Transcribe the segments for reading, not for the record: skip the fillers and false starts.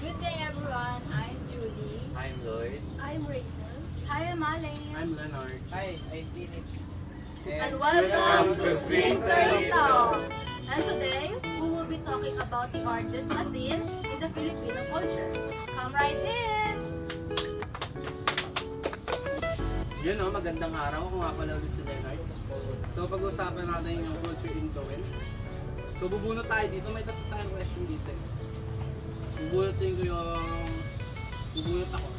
Good day everyone, I'm Julie. I'm Lloyd. I'm Rachel. Hi, I'm Alay. I'm Leonard. Hi, I'm Philip. And welcome to Sing Turtle Talk. And today, we will be talking about the artist as in the Filipino culture. Come right in! Yun o, magandang araw. Kung nga pala ulit si Leonard. So pag-usapan natin yung culture influence. So bubunot tayo dito. May tatlo tayong question dito eh. Bubunutin ko yung... Bubunot ako.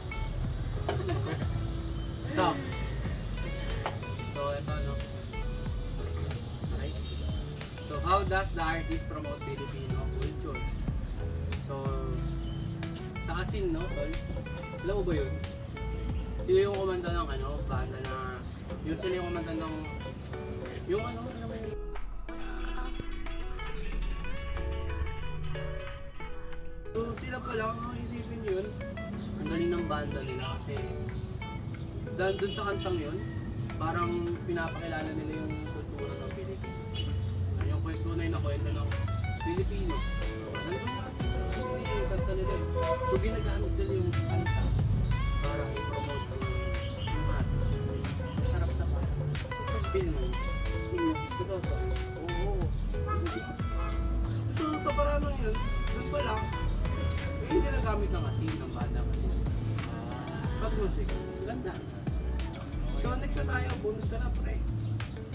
Stop. So ito no. Okay. So how does the artist promote Filipino culture? So sa asin no, tol. Alam mo ba yun? Sila yung kumanta ng ano, banda na... Yung sila yung kumanta ng... Yung ano, alam mo yun? So sila pa lang, isipin yun. Ang galing ng banda nila kasi... Dun sa kantang yun, parang pinapakilala nila yung kultura ng Pilipinas. Yung tunay na kwento ng Pilipino. Nandun na yung kanta nila eh. So ginagamit nila yung kanta para i-promote yung atin. Sarap sa kanta. Feel mo yun. Totoo ba? Oo. So sa paranong yun, doon pa lang, yung ginagamit ng asin ng banda kasi. Pag music, ganda. So next na tayo, bonus ka na pre.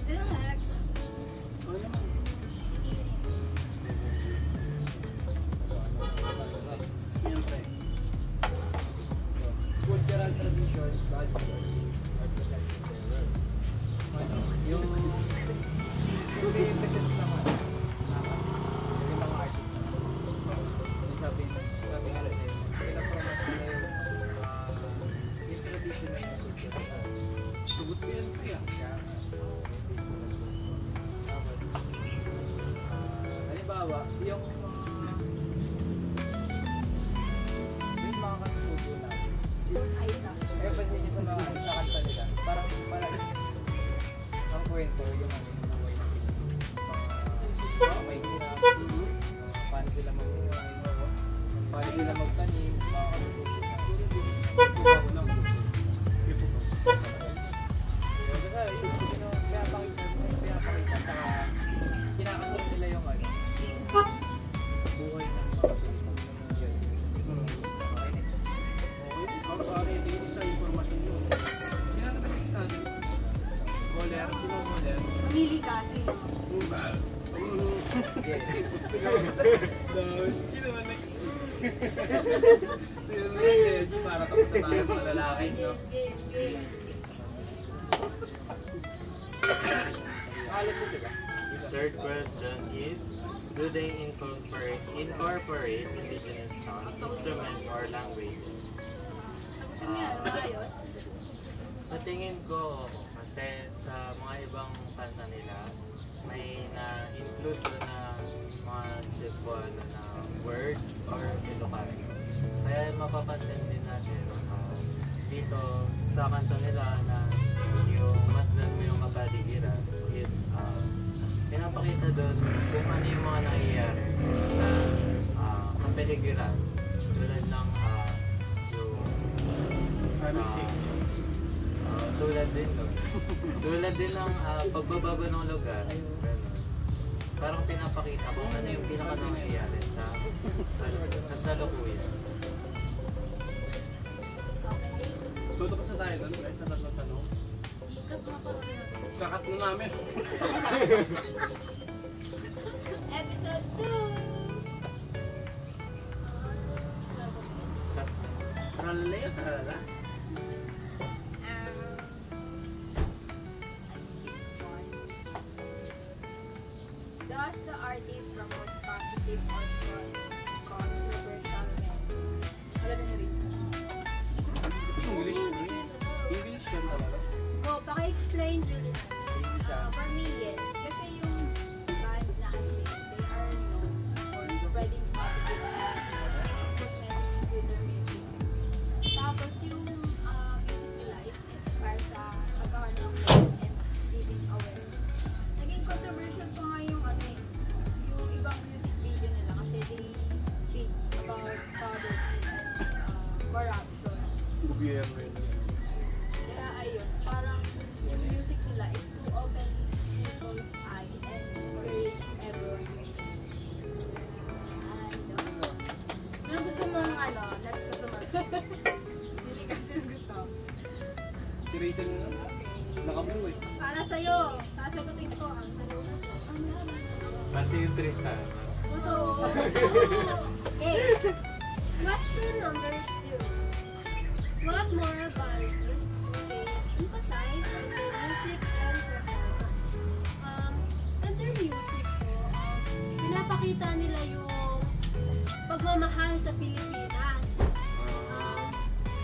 Sino next? Ano naman? Yan pre. Cultural traditions, values, are protected by the world. Yung present naman na kasi yung mga artist naman. Yung sabi nga rin, pinapromote nila yung traditional na culture. Sugot ko yan pre. Tapos, halimbawa, yung mga katutubo natin. Ay, sorry. Kaya pansin niyo sa mga sa kanta nila, parang palagi ang kwento yung ano yung buhay natin. Mga may hirap, paano sila mabuhay, paano sila magtanim, mga katutubo natin. Ako lang. Pinapakita sa kinakanta sila yung ano, yung buhay ng mga Facebook. Yun. Okay, next. Okay, pagka-ready ko sa informasyon mo. Sino na ba sa atin? Goler? Sino ang goler? Mamili ka, sino? Sino ba next? Sino na next? Para tapos na tayo mga lalaki, no? Game. Third question is, do they incorporate indigenous sound, instrument, or languages? Sagutin mo yan, maayos. Sa tingin ko, kasi sa mga ibang kanta nila, may na-include doon na mga Cebuano na words or Ilocano. Kaya mapapansin din natin dito sa kanta nila na yung masdan mo yung kapaligiran is pinapakita doon kung ano yung mga nangyayari sa kapaligiran tulad ng tulad din doon tulad din ng pagbababa ng lugar ganun. Parang pinapakita kung ano yung pinaka nangyayari sa kasalukuyan. Tutok na tayo doon guys sa tatlong tanong. Kakat na namin. Episode 2! Tralala. Does the artist promote positive or controversial messages? Wala na rin sa English mo eh. English yan talaga. Go, paki-explain, Julie. English ah. For me, yes. Kasi yung band na Ashin, they are known for spreading positive and improvement with their music. Tapos yung OBM rin. Kaya ayun, parang yung music nila is to open people's eye and encourage everyone. Sino gusto mong ano, next na sumagot? Hindi kasi gusto. Tirasan nyo na. Nakablue eh. Para sa'yo, sasagutin ko ang salunan ko. Pati yung Tristan. Totoo. Okay. Question number 2. What more values do they emphasize in their music and performance? Under music po, pinapakita nila yung pagmamahal sa Pilipinas.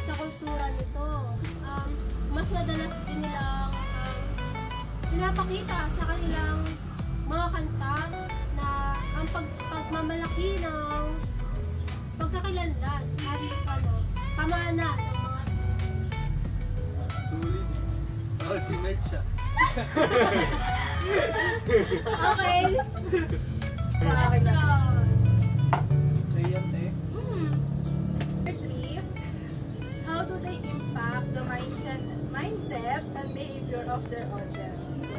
Sa kultura nito. Mas madalas din nilang pinapakita sa kanilang mga kanta na ang pagmamalaki ng pagkakalanlan at pamana ng mga Sulit. Oh, si Mert siya. Okay. Question. Ayan eh. Number 3. How do they impact the mindset and behavior of their audience? So,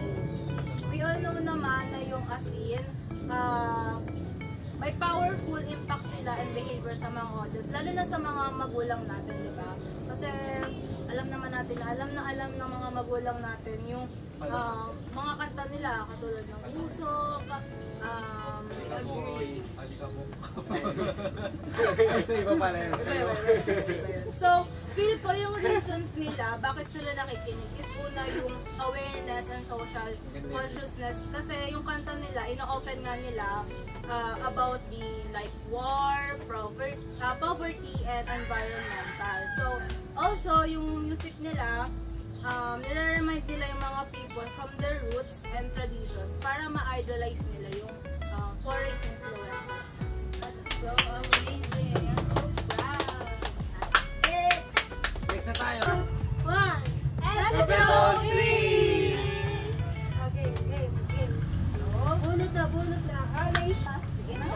we all know naman na yung asin, may powerful impact sila and behavior sa mga audience, lalo na sa mga magulang natin, di ba? Kasi alam naman natin na alam ng mga magulang natin yung mga kanta nila, katulad ng Usok, Agoy. Alikabok. Kasi iba pala yun. So, feel ko yung reasons nila bakit sila nakikinig is una yung awareness and social consciousness. Kasi yung kanta nila, ino-open nga nila about the like war, poverty, and environmental. So, also yung music nila, nire-remind nila yung mga people from their roots and traditions para ma-idolize nila yung foreign influences. That's so amazing. I'm so proud. That's it. Next na tayo. 1. Episode 3. Okay, game. Bunot na. Okay, siya. Sige na.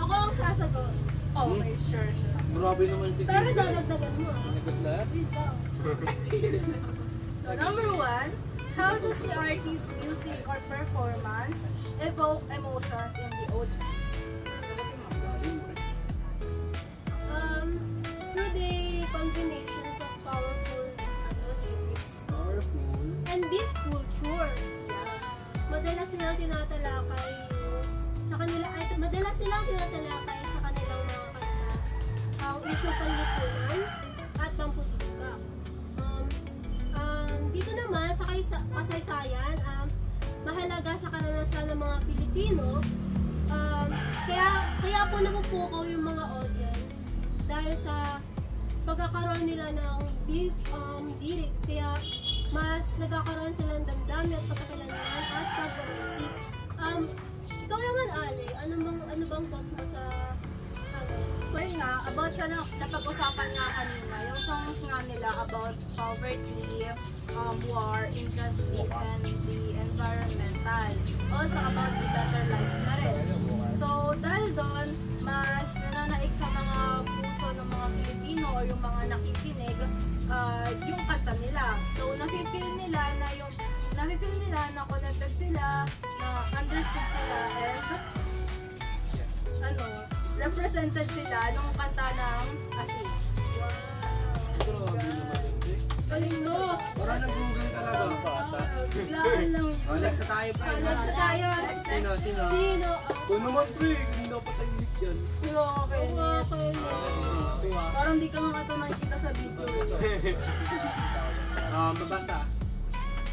Ako ang sasagot. Okay, sure. Grabe naman si Pero dadagdagan mo. Sinagot lahat? Wait lang. So, number 1. How does the artist's music or performance evoke emotions in the audience? Through the combinations of powerful lyrics Powerful. and deep culture. Madalas nilang tinatalakay sa kanilang mga kanta ang isyu panlipunan at pamputuga. Dito naman sa kasaysayan, mahalaga sa karanasan ng mga Pilipino. Kaya po napupukaw yung mga audience dahil sa pagkakaroon nila ng deep lyrics. Kaya mas nagkakaroon sila ng damdamin at pagkakalanlan at pagbabatik. Ikaw naman, Ale, ano bang thoughts mo sa well nga, about sa napag-usapan nga kanina, yung songs nga nila about poverty, war, injustice, and the environmental. Also about the better life na rin. So, dahil doon, mas nananaig sa mga puso ng mga Pilipino o yung mga nakikinig, yung kanta nila. So, nafe-feel nila na connected sila, na understood sila, and represented sila nung kanta ng asin. Wow! Grabe naman yun. Galing mo! Parang nag-google talaga. Biglaan lang. Next na tayo pa. Next na tayo. Sino? Kung naman pre, hindi na patahimik yan. Okay. Parang di ka nga ito nakikita sa video. Mabasa.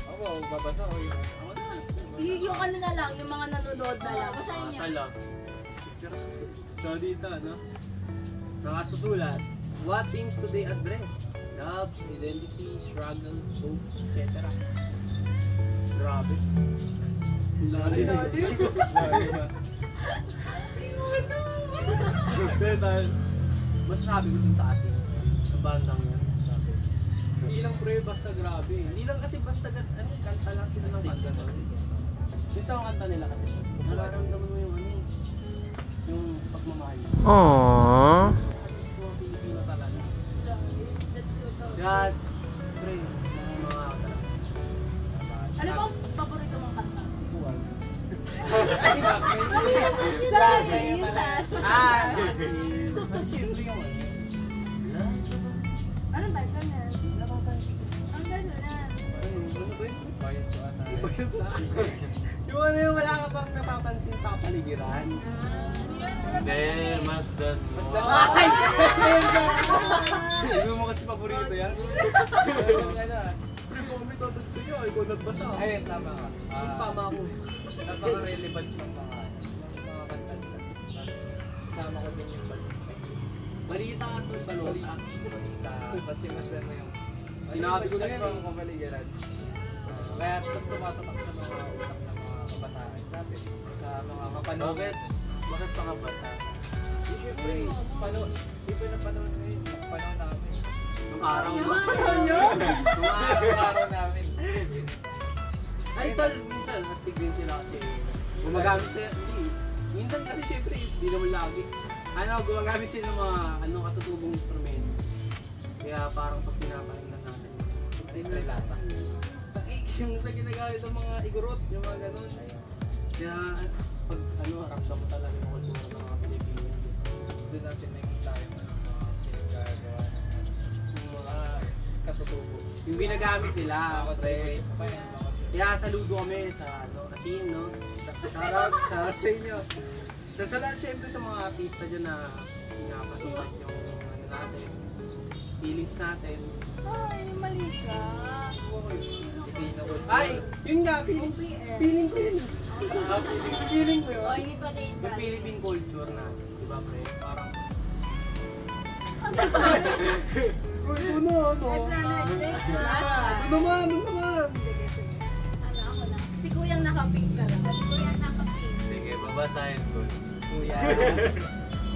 Ako, babasa ko yun. Yung ano na lang, yung mga nanonood na lang. Basahin niya. Tala. So dito, no? Nakasusulat. What themes do they address? Love, identity, struggles, hope, etc. Grabe. Lari na yun. Pero dahil, masasabi ko dun sa asin. Sa bandang yan. Hindi lang pre, basta grabe. Hindi lang kasi basta kanta lang sila ng kanta. Yung sa kanta nila kasi, nararamdaman mo yung yung pagmamahal. Aww. Mga Pilipino talaga. Siyempre yung ano. Anong title niya? Napapansin. Ang title niya. Ano ba yun? Bayad ko ata. Yung ano yung wala ka bang napapansin sa kapaligiran? Hindi, mas doon mo. Basta Ay! Hindi mo kasi paborito yan. Yung ano ah. Pre, kami tatagto nyo. Ikaw nagbasa. Ayun, tama ka. Yung tama ko. Napaka-relevant ng mga kanta nila. Tapos, kasama ko din yung balita. Balita at balita. Balita. Tapos yung masdan mo yung... Sinabi ko na yan. Yung kapaligiran. Kaya mas tumatatak sa mga utak ng mga kabataan sa atin. Sa mga kapanood. Bakit pa ka bata? Siyempre, di pa na panahon ngayon. Panahon namin. Yung araw Yung ba? araw nyo? Yung araw namin. Ay, tol, minsan, astig din sila kasi gumagamit sila, hindi. Minsan kasi syempre, hindi naman lagi. Gumagamit sila ng mga katutubong instrumento. Kaya parang pag pinapakinggan natin, Ano yung relata? taik yung sa ginagamit ng mga igorot, yung mga ganun. Kaya, pag ramdam mo talaga yung kultura ng mga Pilipino. Doon natin makikita yung mga pinagagawa ng mga katutubo. Yung ginagamit nila, pre. Kaya, Kaya saludo kami sa Asin, no? Shoutout sa inyo. Sa lahat syempre sa mga artista dyan na pinapasikat yung natin, feelings natin. Ay, mali siya. Pilipino ko. Ay! Yun nga, feelings. Feeling ko yun. Feeling ko yun. O, hindi pa din. Yung Philippine culture natin, di ba pre? Parang... Uy, ano? Next, Ano naman? Sige, sige. Ano ako na? Si Kuyang nakapink ka lang. Si Kuyang nakapink. Sige, babasahin ko. Kuya.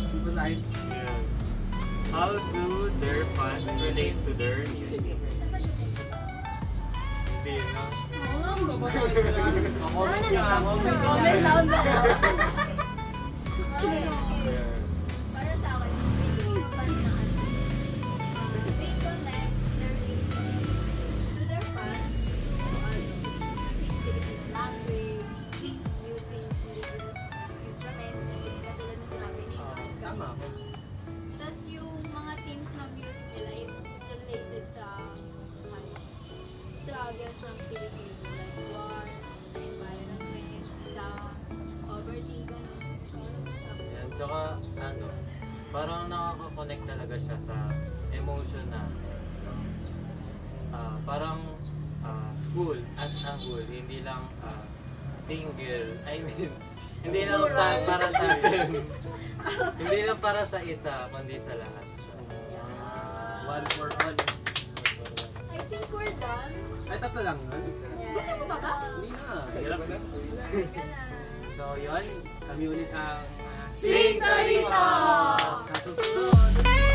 Di ba tayo? Yeah. How do their fans relate to their music? Hindi, no? Comment nyo, comment nyo. Comment down below. Yeah. Para sa akin, yung kanta, they connect their music to their fans, using Philippine language, using Philippine instrument, katulad ng sinabi ni Tama ako. Tapos yung mga themes ng music nila is related sa struggles ng Pilipino, like war, the environment, the poverty, ganun. Yan, tsaka parang nakaka-connect talaga siya sa emotion na parang whole, as a whole, hindi lang single, I mean, hindi lang para sa hindi lang para sa isa, kundi sa lahat. One for all. I think we're done. Ay, tatlo lang yun. Gusto mo pa ba? Hindi na. Hirap na. So, yun. Kami ulit ang Sing Torito! sa susunod.